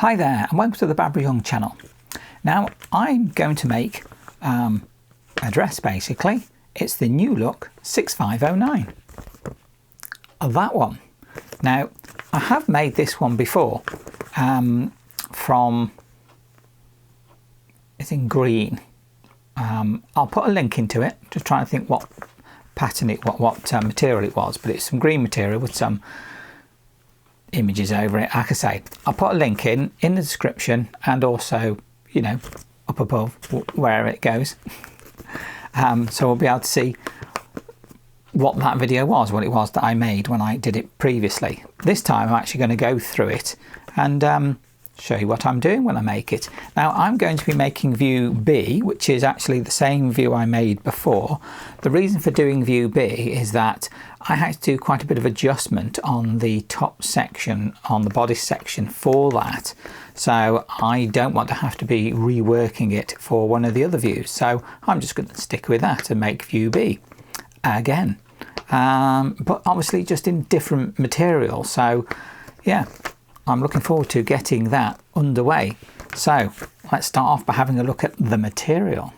Hi there and welcome to the Barbara Young channel. Now I'm going to make a dress basically. It's the New Look 6509. That one. Now I have made this one before from, it's in green. I'll put a link into it, just trying to think what pattern it, what material it was, but it's some green material with some images over it. Like I say, I'll put a link in the description and also, you know, up above where it goes. So we'll be able to see what that video was, what it was that I made when I did it previously. This time I'm actually going to go through it and show you what I'm doing when I make it. Now I'm going to be making view B, which is actually the same view I made before. The reason for doing view B is that I had to do quite a bit of adjustment on the top section, on the bodice section for that. So I don't want to have to be reworking it for one of the other views. So I'm just going to stick with that and make view B again. But obviously just in different material. So yeah, I'm looking forward to getting that underway. So let's start off by having a look at the material.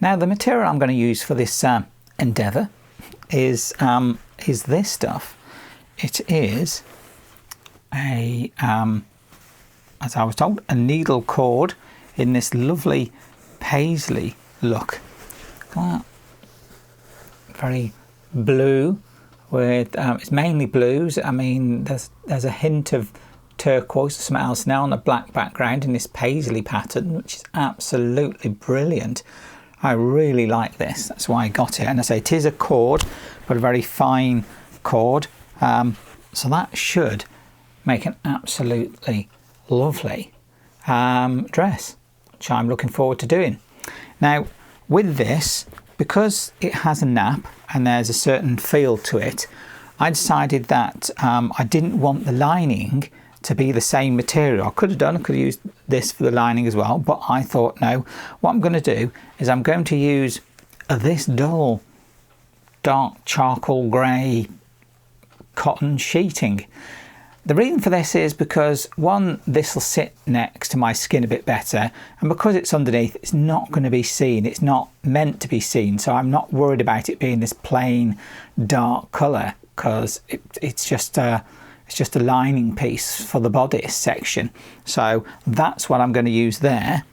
Now the material I'm going to use for this endeavour is this stuff. It is a, as I was told, a needle cord in this lovely Paisley look. Very blue. With it's mainly blues. I mean, there's a hint of turquoise or something else now on a black background in this Paisley pattern, which is absolutely brilliant. I really like this. That's why I got it. And I say it is a cord, but a very fine cord. So that should make an absolutely lovely dress, which I'm looking forward to doing. Now, with this, because it has a nap and there's a certain feel to it, I decided that I didn't want the lining to be the same material. I could have used this for the lining as well, but I thought no, what I'm going to do is I'm going to use this dull dark charcoal grey cotton sheeting. The reason for this is because, one, this will sit next to my skin a bit better, and because it's underneath, it's not going to be seen. It's not meant to be seen, so I'm not worried about it being this plain dark colour, because it's just a lining piece for the bodice section. So that's what I'm going to use there.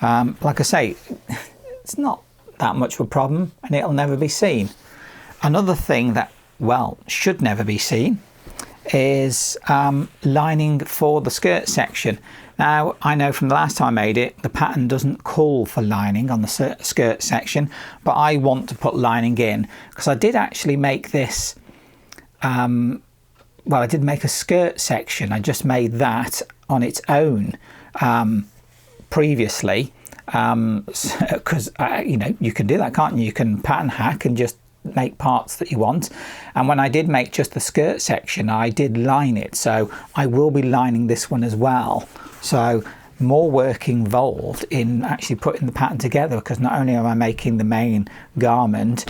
Like I say, it's not that much of a problem, and it'll never be seen. Another thing that, well, should never be seen is lining for the skirt section. Now I know from the last time I made it, the pattern doesn't call for lining on the skirt section, but I want to put lining in because I did actually make this, well, I did make a skirt section. I just made that on its own previously, because you know, you can do that, can't you? You can pattern hack and just make parts that you want. And when I did make just the skirt section, I did line it, so I will be lining this one as well. So more work involved in actually putting the pattern together, because not only am I making the main garment,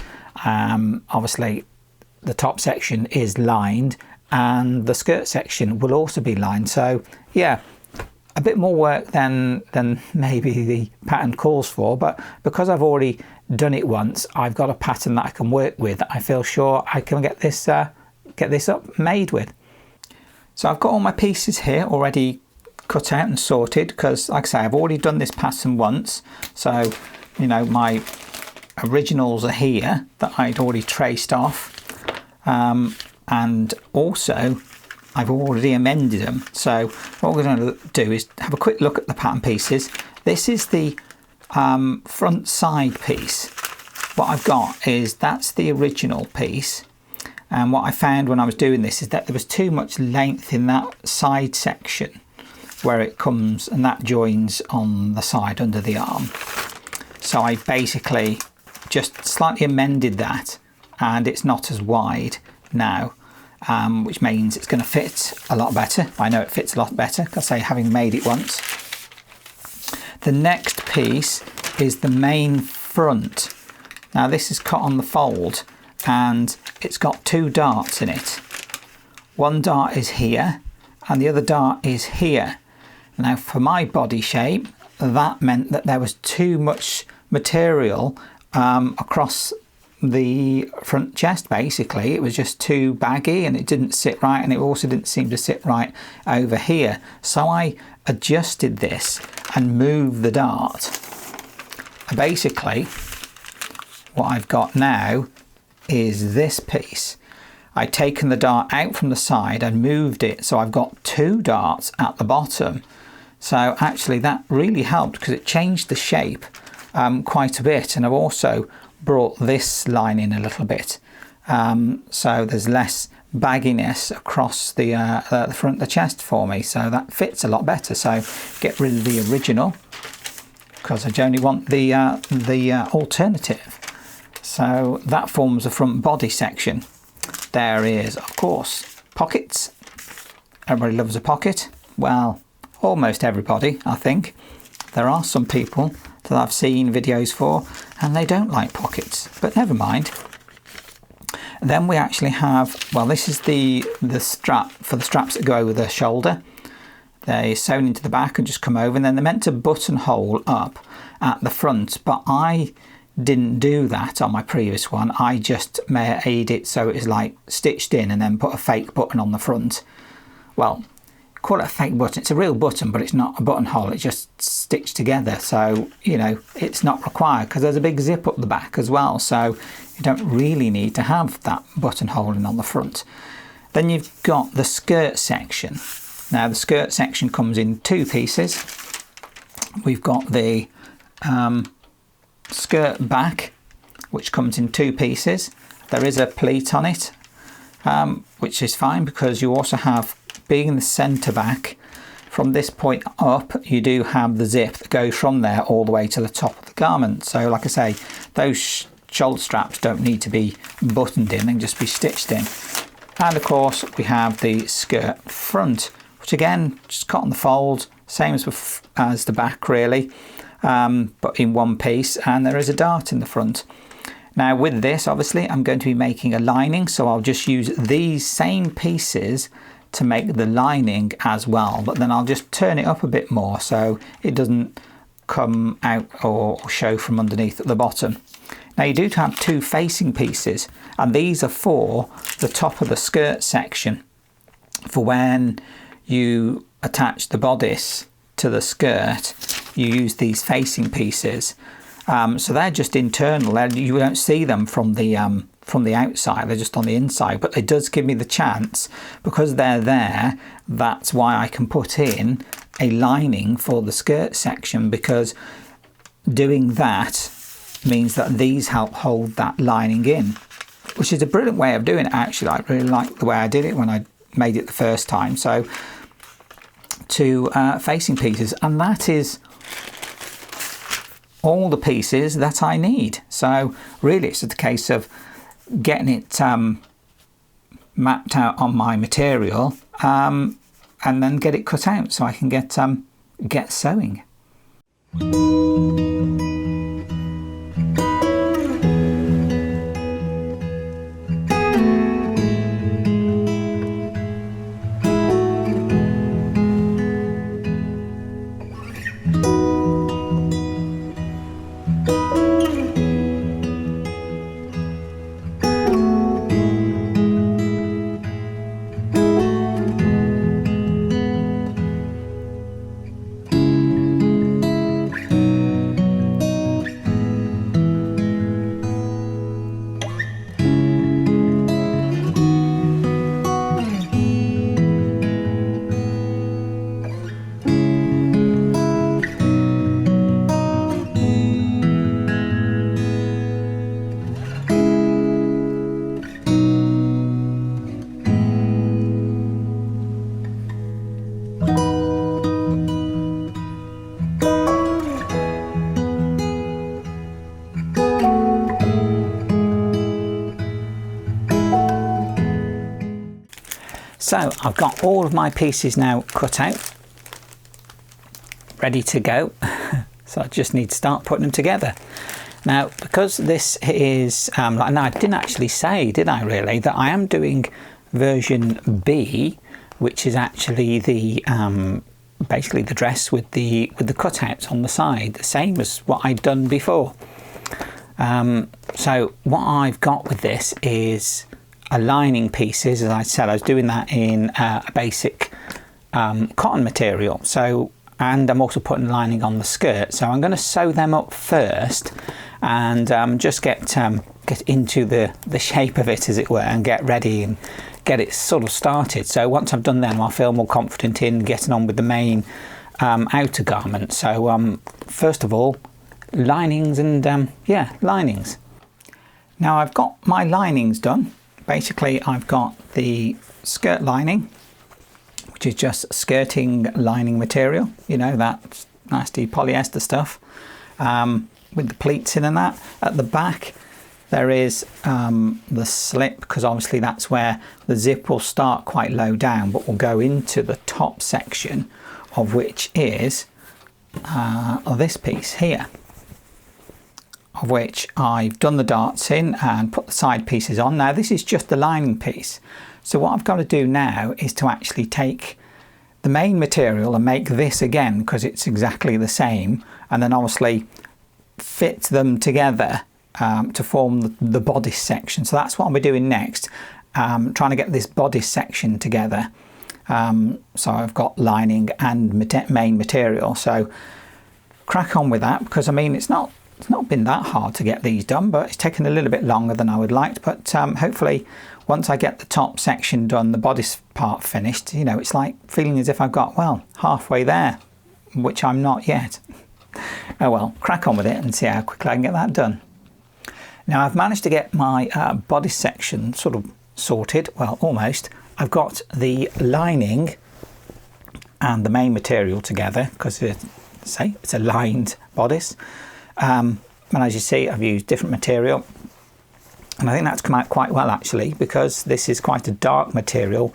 obviously the top section is lined and the skirt section will also be lined. So yeah, a bit more work than maybe the pattern calls for, but because I've already done it once, I've got a pattern that I can work with. I feel sure I can get this up made with. So I've got all my pieces here already cut out and sorted, because like I say, I've already done this pattern once. So, you know, my originals are here that I'd already traced off, and also I've already amended them. So what we're going to do is have a quick look at the pattern pieces. This is the front side piece. What I've got is, that's the original piece, and what I found when I was doing this is that there was too much length in that side section where it comes and that joins on the side under the arm. So I basically just slightly amended that, and it's not as wide now, which means it's going to fit a lot better. I know it fits a lot better because I having made it once. The next piece is the main front. Now this is cut on the fold and it's got two darts in it. One dart is here and the other dart is here. Now for my body shape, that meant that there was too much material across the front chest. Basically it was just too baggy and it didn't sit right, and it also didn't seem to sit right over here. So I adjusted this and moved the dart. Basically what I've got now is this piece. I've taken the dart out from the side and moved it, so I've got two darts at the bottom. So actually that really helped because it changed the shape quite a bit, and I've also brought this line in a little bit, so there's less bagginess across the front of the chest for me, so that fits a lot better. So get rid of the original because I only want the alternative. So that forms the front body section. There is, of course, pockets. Everybody loves a pocket. Well, almost everybody, I think. There are some people that I've seen videos for and they don't like pockets, but never mind. Then we actually have, well, this is the strap for the straps that go over the shoulder. They're sewn into the back and just come over, and then they're meant to buttonhole up at the front, but I didn't do that on my previous one. I just made it so it is like stitched in and then put a fake button on the front. Well, call it a fake button. It's a real button, but it's not a buttonhole. It's just stitched together. So, you know, it's not required because there's a big zip up the back as well. So you don't really need to have that buttonholing on the front. Then you've got the skirt section. Now the skirt section comes in two pieces. We've got the skirt back, which comes in two pieces. There is a pleat on it, which is fine because you also have, being the centre back, from this point up you do have the zip that goes from there all the way to the top of the garment. So like I say, those shoulder straps don't need to be buttoned in, they can just be stitched in. And of course we have the skirt front, which again just cut on the fold, same as the back really, but in one piece, and there is a dart in the front. Now with this, obviously I'm going to be making a lining, so I'll just use these same pieces to make the lining as well, but then I'll just turn it up a bit more so it doesn't come out or show from underneath at the bottom. Now you do have two facing pieces, and these are for the top of the skirt section, for when you attach the bodice to the skirt you use these facing pieces. So they're just internal, you don't see them from the outside, they're just on the inside, but it does give me the chance, because they're there, that's why I can put in a lining for the skirt section, because doing that means that these help hold that lining in, which is a brilliant way of doing it actually. I really like the way I did it when I made it the first time. So two facing pieces, and that is all the pieces that I need. So really it's just a case of getting it mapped out on my material, and then get it cut out so I can get sewing. So I've got all of my pieces now cut out, ready to go. So I just need to start putting them together. Now, because this is, now I didn't actually say, did I really, that I am doing version B which is actually the basically the dress with the cutouts on the side, the same as what I'd done before. So what I've got with this is a lining pieces. As I said, I was doing that in a basic cotton material. So, and I'm also putting lining on the skirt. So I'm going to sew them up first and just get into the shape of it, as it were, and get ready and get it sort of started. So once I've done them, I'll feel more confident in getting on with the main outer garment. So first of all, linings and yeah, linings. Now I've got my linings done. Basically I've got the skirt lining, which is just skirting lining material, you know, that nasty polyester stuff, with the pleats in and that. At the back there is the slip, because obviously that's where the zip will start quite low down but will go into the top section, of which is this piece here, of which I've done the darts in and put the side pieces on. Now this is just the lining piece, so what I've got to do now is to actually take the main material and make this again, because it's exactly the same, and then obviously fit them together to form the bodice section. So that's what I'll be doing next, trying to get this bodice section together. So I've got lining and main material, so crack on with that, because I mean it's not been that hard to get these done, but it's taken a little bit longer than I would like. But hopefully once I get the top section done, the bodice part finished, you know, it's like feeling as if I've got, well, halfway there, which I'm not yet. Oh well, crack on with it and see how quickly I can get that done. Now I've managed to get my bodice section sort of sorted, well, almost. I've got the lining and the main material together, because it's a lined bodice. And as you see, I've used different material, and I think that's come out quite well actually, because this is quite a dark material.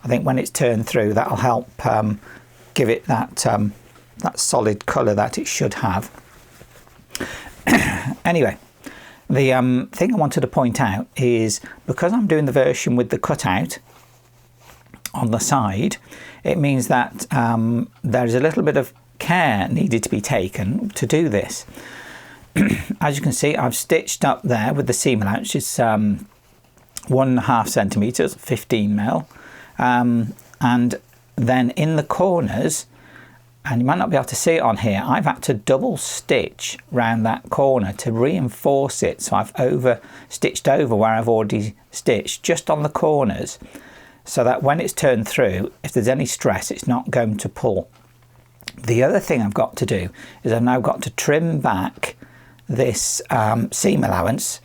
I think when it's turned through, that'll help give it that solid colour that it should have. Anyway, the thing I wanted to point out is, because I'm doing the version with the cutout on the side, it means that there's a little bit of care needed to be taken to do this. As you can see, I've stitched up there with the seam allowance, which is 1.5 centimetres, 15 mil, and then in the corners, and you might not be able to see it on here, I've had to double stitch round that corner to reinforce it. So I've stitched over where I've already stitched, just on the corners, so that when it's turned through, if there's any stress, it's not going to pull. The other thing I've got to do is I've now got to trim back this seam allowance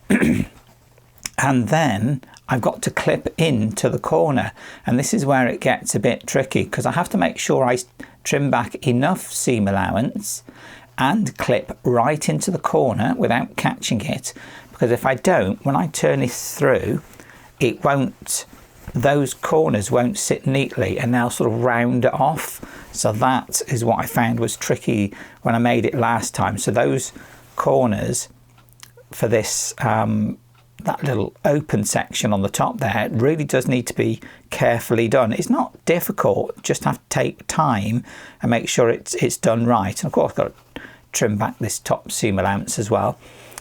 and then I've got to clip into the corner, and this is where it gets a bit tricky, because I have to make sure I trim back enough seam allowance and clip right into the corner without catching it, because if I don't, when I turn this through, it won't, those corners won't sit neatly and they'll sort of round it off. So that is what I found was tricky when I made it last time. So those corners for this that little open section on the top there, it really does need to be carefully done. It's not difficult, just have to take time and make sure it's done right. And of course I've got to trim back this top seam allowance as well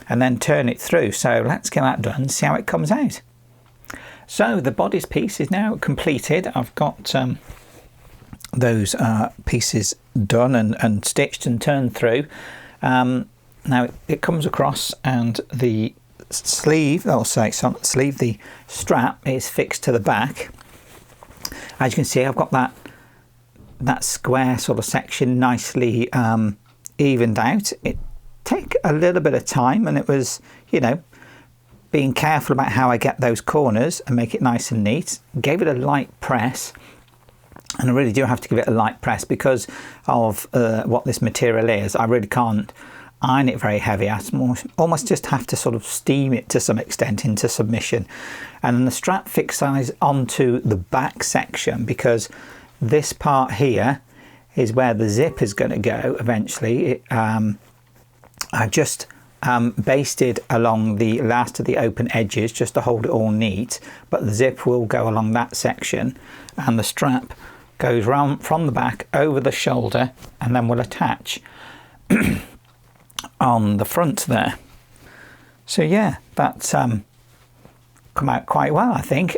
and then turn it through. So let's get that done and see how it comes out. So the bodice piece is now completed. I've got those pieces done and stitched and turned through. Now it comes across, and the sleeve, it's on the sleeve, the strap is fixed to the back. As you can see, I've got that square sort of section nicely evened out. It took a little bit of time, and it was, you know, being careful about how I get those corners and make it nice and neat. Gave it a light press, and I really do have to give it a light press because of what this material is. I really can't iron it very heavy. I almost just have to sort of steam it to some extent into submission. And then the strap fixes onto the back section, because this part here is where the zip is going to go eventually. I just basted along the last of the open edges just to hold it all neat, but the zip will go along that section, and the strap goes round from the back over the shoulder and then will attach on the front there. So yeah, that's come out quite well, I think.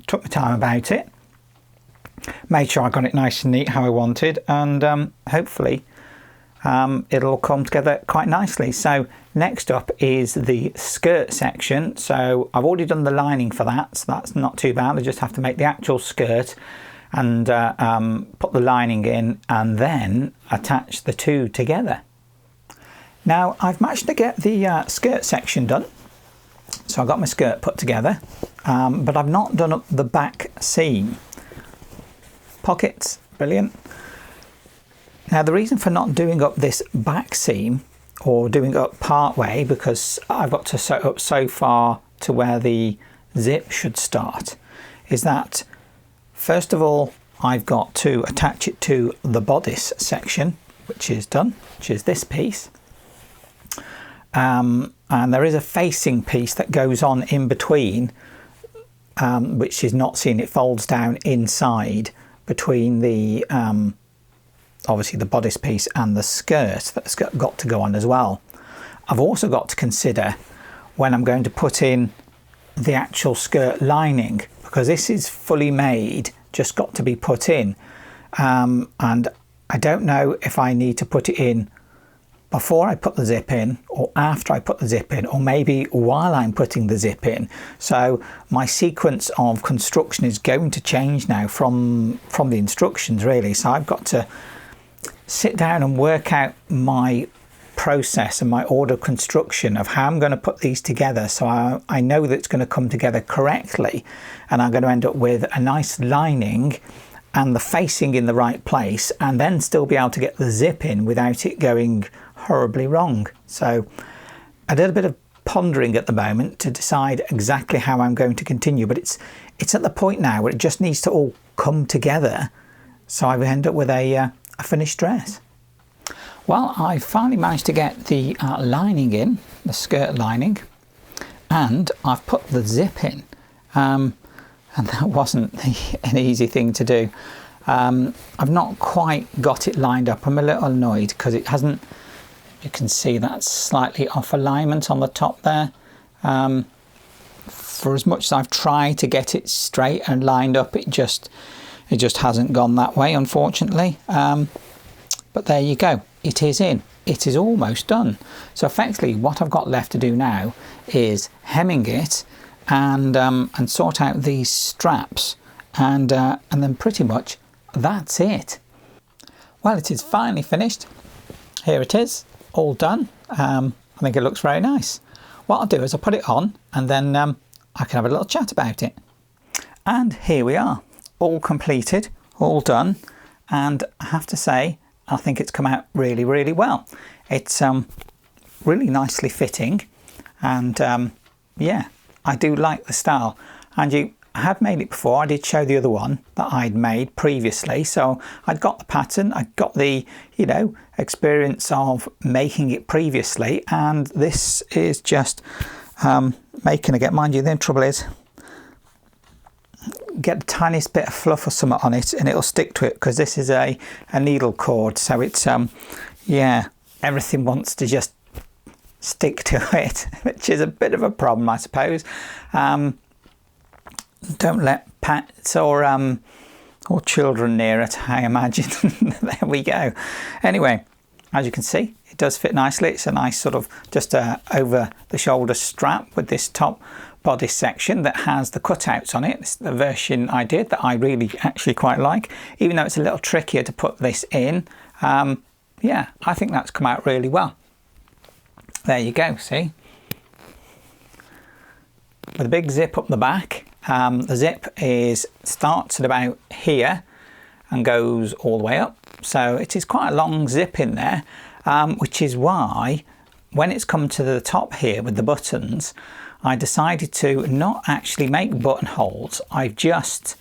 Took my time about it, made sure I got it nice and neat how I wanted, and hopefully it'll come together quite nicely. So next up is the skirt section. So I've already done the lining for that, so that's not too bad. I just have to make the actual skirt and put the lining in and then attach the two together. Now I've managed to get the skirt section done, so I got my skirt put together, but I've not done up the back seam. Pockets, brilliant. Now the reason for not doing up this back seam, or doing up part way, because I've got to sew up so far to where the zip should start, is that first of all I've got to attach it to the bodice section, which is done, which is this piece. And there is a facing piece that goes on in between, which is not seen. It folds down inside between the obviously the bodice piece and the skirt that's got to go on as well. I've also got to consider when I'm going to put in the actual skirt lining, because this is fully made, just got to be put in, and I don't know if I need to put it in before I put the zip in or after I put the zip in, or maybe while I'm putting the zip in. So my sequence of construction is going to change now from the instructions, really. So I've got to sit down and work out my process and my order of construction of how I'm going to put these together, so I know that it's going to come together correctly, and I'm going to end up with a nice lining and the facing in the right place, and then still be able to get the zip in without it going horribly wrong. So I did a bit of pondering at the moment to decide exactly how I'm going to continue, but it's at the point now where it just needs to all come together, so I end up with a finished dress. Well, I finally managed to get the lining in, the skirt lining, and I've put the zip in, and that wasn't an easy thing to do. I've not quite got it lined up. I'm a little annoyed because it hasn't, you can see that's slightly off alignment on the top there. For as much as I've tried to get it straight and lined up, it just hasn't gone that way, unfortunately. But there you go, it is in. It is almost done. So effectively what I've got left to do now is hemming it and sort out these straps, and then pretty much that's it. Well, it is finally finished. Here it is, all done. I think it looks very nice. What I'll do is I'll put it on, and then I can have a little chat about it. And here we are, all completed, all done, and I have to say I think it's come out really, really well. It's really nicely fitting, and yeah, I do like the style. And I have made it before. I did show the other one that I'd made previously, so I'd got the pattern, I'd got the, you know, experience of making it previously, and this is just making it. Mind you, the trouble is, get the tiniest bit of fluff or something on it and it'll stick to it, because this is a needle cord, so it's yeah, everything wants to just stick to it, which is a bit of a problem, I suppose. Don't let pets or children near it, I imagine. There we go. Anyway, as you can see, it does fit nicely. It's a nice sort of just over the shoulder strap with this top bodice section that has the cutouts on it. This is the version I did that I really actually quite like, even though it's a little trickier to put this in. Yeah, I think that's come out really well. There you go, see? With a big zip up the back. The zip starts at about here and goes all the way up. So it is quite a long zip in there, which is why when it's come to the top here with the buttons, I decided to not actually make buttonholes. I've just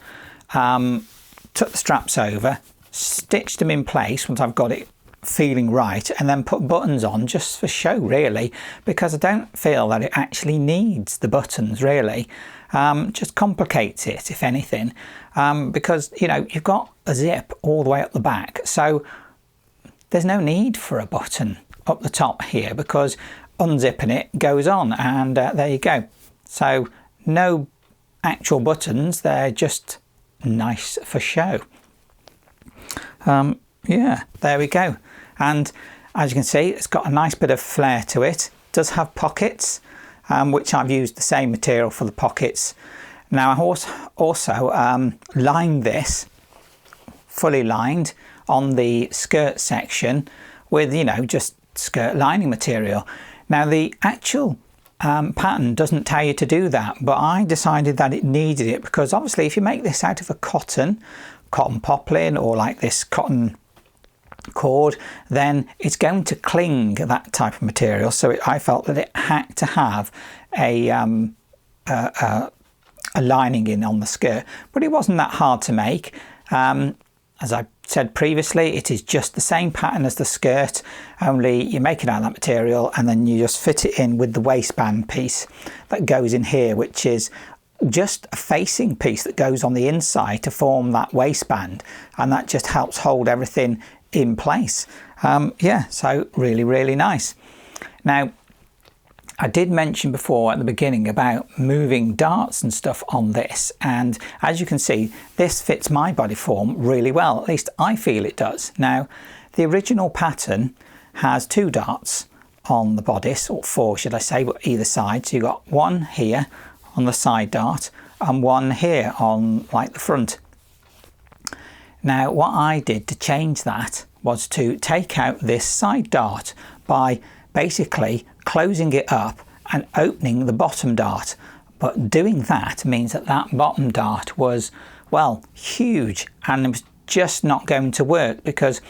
took the straps over, stitched them in place once I've got it feeling right, and then put buttons on just for show, really, because I don't feel that it actually needs the buttons, really. Just complicates it, if anything, because, you know, you've got a zip all the way up the back, so there's no need for a button up the top here, because unzipping it goes on, and there you go. So no actual buttons, they're just nice for show. Yeah, there we go. And as you can see, it's got a nice bit of flair to it. It does have pockets, which I've used the same material for the pockets. Now I also lined this, fully lined, on the skirt section with, you know, just skirt lining material. Now the actual pattern doesn't tell you to do that, but I decided that it needed it, because obviously if you make this out of a cotton poplin, or like this cotton cord, then it's going to cling, that type of material. So I felt that it had to have a lining in on the skirt, but it wasn't that hard to make. As I said previously, it is just the same pattern as the skirt, only you make it out of that material and then you just fit it in with the waistband piece that goes in here, which is just a facing piece that goes on the inside to form that waistband, and that just helps hold everything in place. Yeah, so really nice. Now I did mention before at the beginning about moving darts and stuff on this, and as you can see, this fits my body form really well, at least I feel it does. Now the original pattern has 2 darts on the bodice, or 4 should I say, but either side. So you've got one here on the side dart and one here on like the front. Now what I did to change that was to take out this side dart by basically closing it up and opening the bottom dart. But doing that means that that bottom dart was, well, huge, and it was just not going to work, because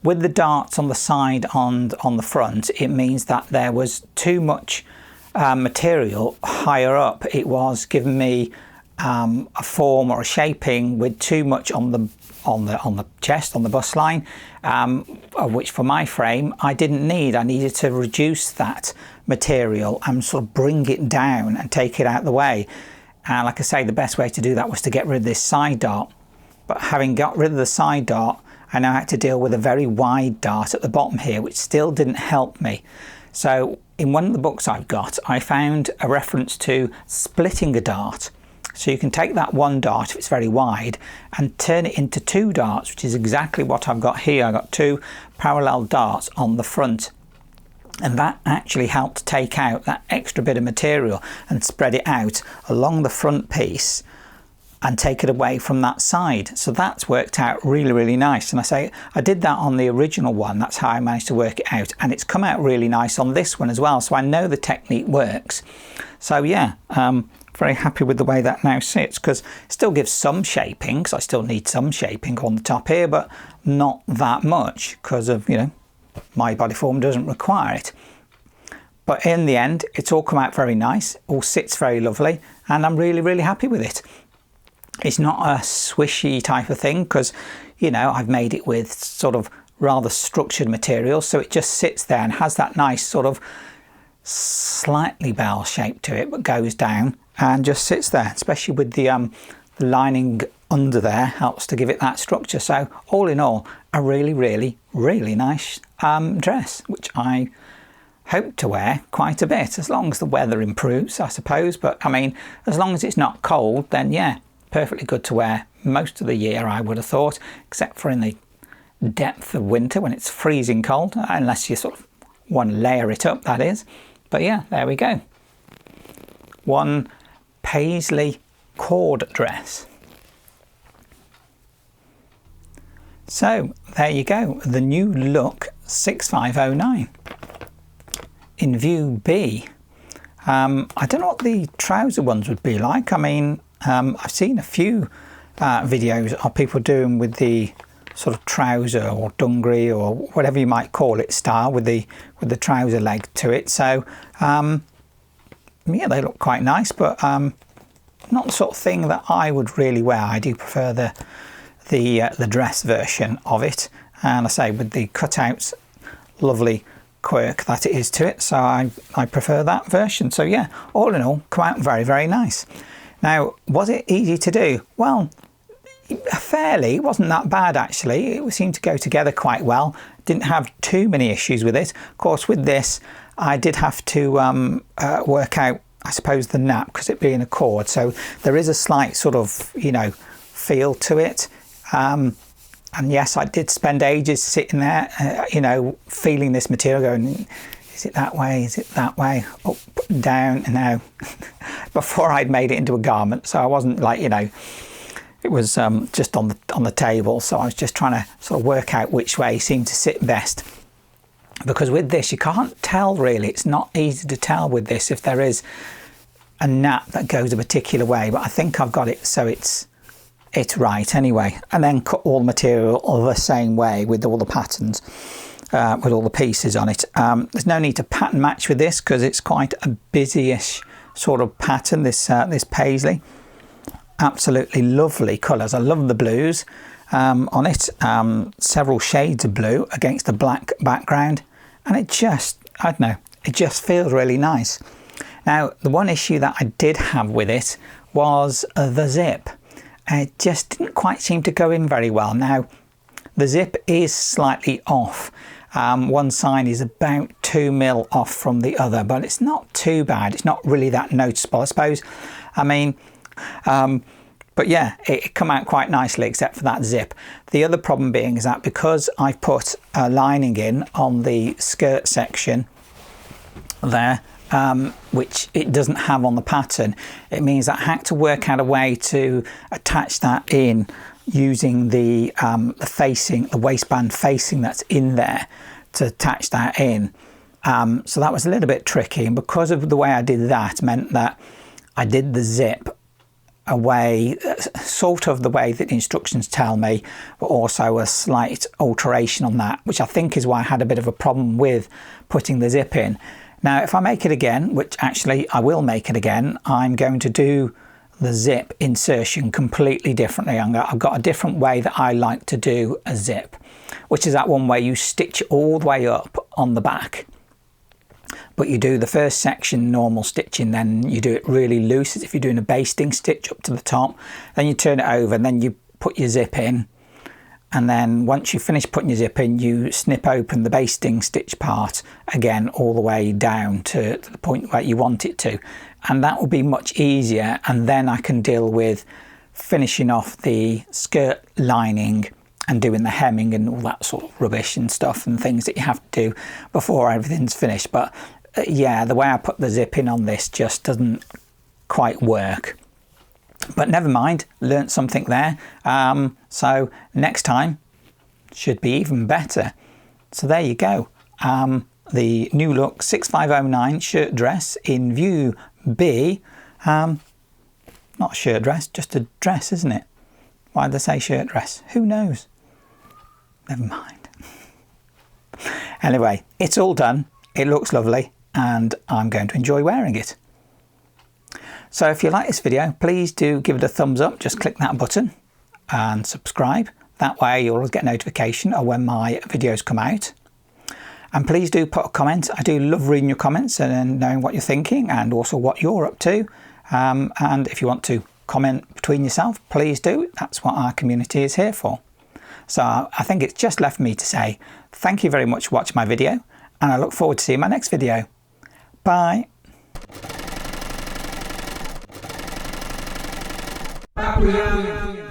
with the darts on the side on the front, it means that there was too much material higher up. It was giving me a form or a shaping with too much on the chest, on the bust line, which for my frame I didn't need. I needed to reduce that material and sort of bring it down and take it out of the way. And like I say, the best way to do that was to get rid of this side dart. But having got rid of the side dart, I now had to deal with a very wide dart at the bottom here, which still didn't help me. So in one of the books I've got, I found a reference to splitting a dart. So you can take that one dart, if it's very wide, and turn it into 2 darts, which is exactly what I've got here. I've got 2 parallel darts on the front. And that actually helped take out that extra bit of material and spread it out along the front piece and take it away from that side. So that's worked out really nice. And I did that on the original one. That's how I managed to work it out. And it's come out really nice on this one as well. So I know the technique works. So yeah, very happy with the way that now sits, because it still gives some shaping, because I still need some shaping on the top here, but not that much, because of, you know, my body form doesn't require it. But in the end, it's all come out very nice, all sits very lovely, and I'm really happy with it. It's not a swishy type of thing, because, you know, I've made it with sort of rather structured material, so it just sits there and has that nice sort of slightly bell shape to it, but goes down and just sits there, especially with the lining under there, helps to give it that structure. So all in all, a really nice dress, which I hope to wear quite a bit, as long as the weather improves, I suppose. But I mean, as long as it's not cold, then yeah, perfectly good to wear most of the year, I would have thought, except for in the depth of winter when it's freezing cold, unless you sort of want to layer it up, that is. But yeah, there we go. One Paisley cord dress. So there you go, the new look 6509. In view B, I don't know what the trouser ones would be like. I mean, I've seen a few videos of people doing with the sort of trouser or dungaree or whatever you might call it style with the trouser leg to it. So yeah, they look quite nice, but not the sort of thing that I would really wear. I do prefer the dress version of it. and I say with the cutouts, lovely quirk that it is to it, so I prefer that version. So yeah, all in all, come out very, very nice. Now, was it easy to do? Well, fairly. It wasn't that bad actually. It seemed to go together quite well. Didn't have too many issues with it. Of course, with this I did have to work out, I suppose, the nap, because it being a cord, so there is a slight sort of, you know, feel to it. And yes, I did spend ages sitting there, you know, feeling this material, going, is it that way, is it that way, up, down, and now before I'd made it into a garment. So I wasn't like, you know, it was just on the table, so I was just trying to sort of work out which way seemed to sit best. Because with this, you can't tell really. It's not easy to tell with this if there is a nap that goes a particular way, but I think I've got it so it's right anyway. And then cut all the material the same way with all the patterns, with all the pieces on it. There's no need to pattern match with this because it's quite a busy-ish sort of pattern, this Paisley. Absolutely lovely colours. I love the blues on it, several shades of blue against the black background, and it just, I don't know, it just feels really nice. Now, the one issue that I did have with it was the zip. It just didn't quite seem to go in very well. Now, the zip is slightly off. One side is about 2mm off from the other, but it's not too bad. It's not really that noticeable, I suppose. I mean, but yeah, it come out quite nicely except for that zip. The other problem being is that because I put a lining in on the skirt section there, which it doesn't have on the pattern, it means that I had to work out a way to attach that in using the facing, the waistband facing that's in there, to attach that in. So that was a little bit tricky, and because of the way I did that meant that I did the zip away, sort of the way that the instructions tell me, but also a slight alteration on that, which I think is why I had a bit of a problem with putting the zip in. Now, if I make it again, which actually I will make it again, I'm going to do the zip insertion completely differently. I've got a different way that I like to do a zip, which is that one where you stitch all the way up on the back, but you do the first section normal stitching, then you do it really loose as if you're doing a basting stitch up to the top, then you turn it over, and then you put your zip in, and then once you finish putting your zip in, you snip open the basting stitch part again all the way down to the point where you want it to, and that will be much easier. And then I can deal with finishing off the skirt lining and doing the hemming and all that sort of rubbish and stuff and things that you have to do before everything's finished. But yeah, the way I put the zip in on this just doesn't quite work. But never mind, learnt something there. So next time should be even better. So there you go. The new look 6509 shirt dress in view B. Not a shirt dress, just a dress, isn't it? Why did they say shirt dress? Who knows? Never mind. Anyway, it's all done. It looks lovely, and I'm going to enjoy wearing it. So if you like this video, please do give it a thumbs up. Just click that button and subscribe. That way you'll always get notification of when my videos come out. And please do put a comment. I do love reading your comments and knowing what you're thinking and also what you're up to. And if you want to comment between yourself, please do. That's what our community is here for. So I think it's just left me to say thank you very much for watching my video, and I look forward to seeing my next video. Bye. Pamphill.